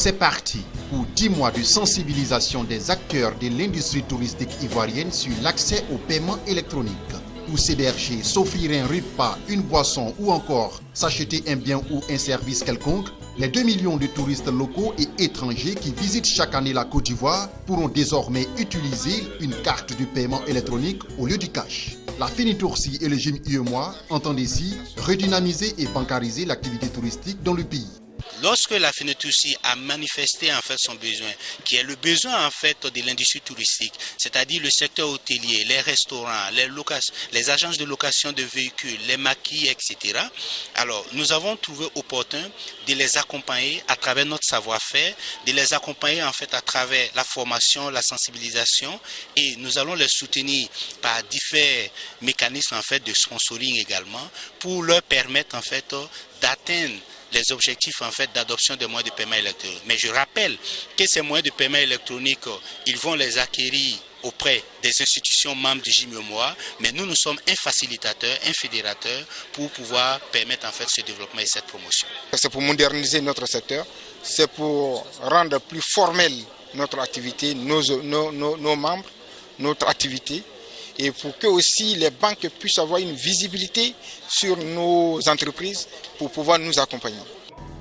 C'est parti pour 10 mois de sensibilisation des acteurs de l'industrie touristique ivoirienne sur l'accès au paiement électronique. Pour s'héberger, s'offrir un repas, une boisson ou encore s'acheter un bien ou un service quelconque, les 2 millions de touristes locaux et étrangers qui visitent chaque année la Côte d'Ivoire pourront désormais utiliser une carte de paiement électronique au lieu du cash. La Finitoursi et le GIM UEMOA entendent ici redynamiser et bancariser l'activité touristique dans le pays. Lorsque la Finitoursi a manifesté en fait son besoin, qui est le besoin en fait de l'industrie touristique, c'est-à-dire le secteur hôtelier, les restaurants, les agences de location de véhicules, les maquis, etc. Alors nous avons trouvé opportun de les accompagner à travers notre savoir-faire, de les accompagner en fait à travers la formation, la sensibilisation, et nous allons les soutenir par différents mécanismes en fait de sponsoring également pour leur permettre en fait d'atteindre les objectifs en fait d'adoption des moyens de paiement électronique. Mais je rappelle que ces moyens de paiement électronique, ils vont les acquérir auprès des institutions membres du GIM UEMOA, mais nous sommes un facilitateur, un fédérateur pour pouvoir permettre en fait ce développement et cette promotion. C'est pour moderniser notre secteur, c'est pour rendre plus formelle notre activité, nos membres, notre activité, et pour que aussi les banques puissent avoir une visibilité sur nos entreprises pour pouvoir nous accompagner.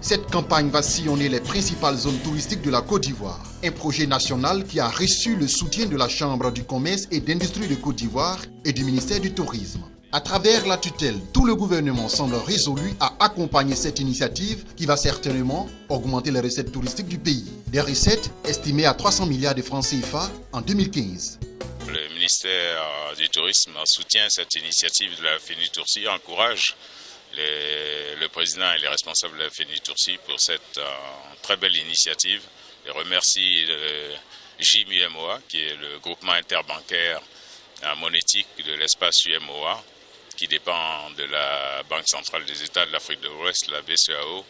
Cette campagne va sillonner les principales zones touristiques de la Côte d'Ivoire. Un projet national qui a reçu le soutien de la Chambre du commerce et d'industrie de Côte d'Ivoire et du ministère du Tourisme. À travers la tutelle, tout le gouvernement semble résolu à accompagner cette initiative qui va certainement augmenter les recettes touristiques du pays. Des recettes estimées à 300 milliards de francs CFA en 2015. Le ministère du Tourisme soutient cette initiative de la Finitoursi, encourage le président et les responsables de la Finitoursi pour cette très belle initiative et remercie le GIM UEMOA, qui est le groupement interbancaire monétique de l'espace UEMOA, qui dépend de la Banque centrale des États de l'Afrique de l'Ouest, la BCEAO,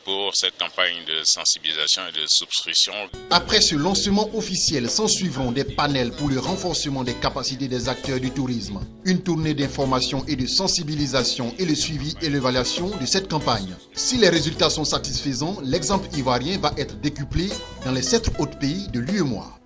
pour cette campagne de sensibilisation et de souscription. Après ce lancement officiel, s'ensuivront des panels pour le renforcement des capacités des acteurs du tourisme, une tournée d'information et de sensibilisation et le suivi et l'évaluation de cette campagne. Si les résultats sont satisfaisants, l'exemple ivoirien va être décuplé dans les 7 autres pays de l'UEMOA.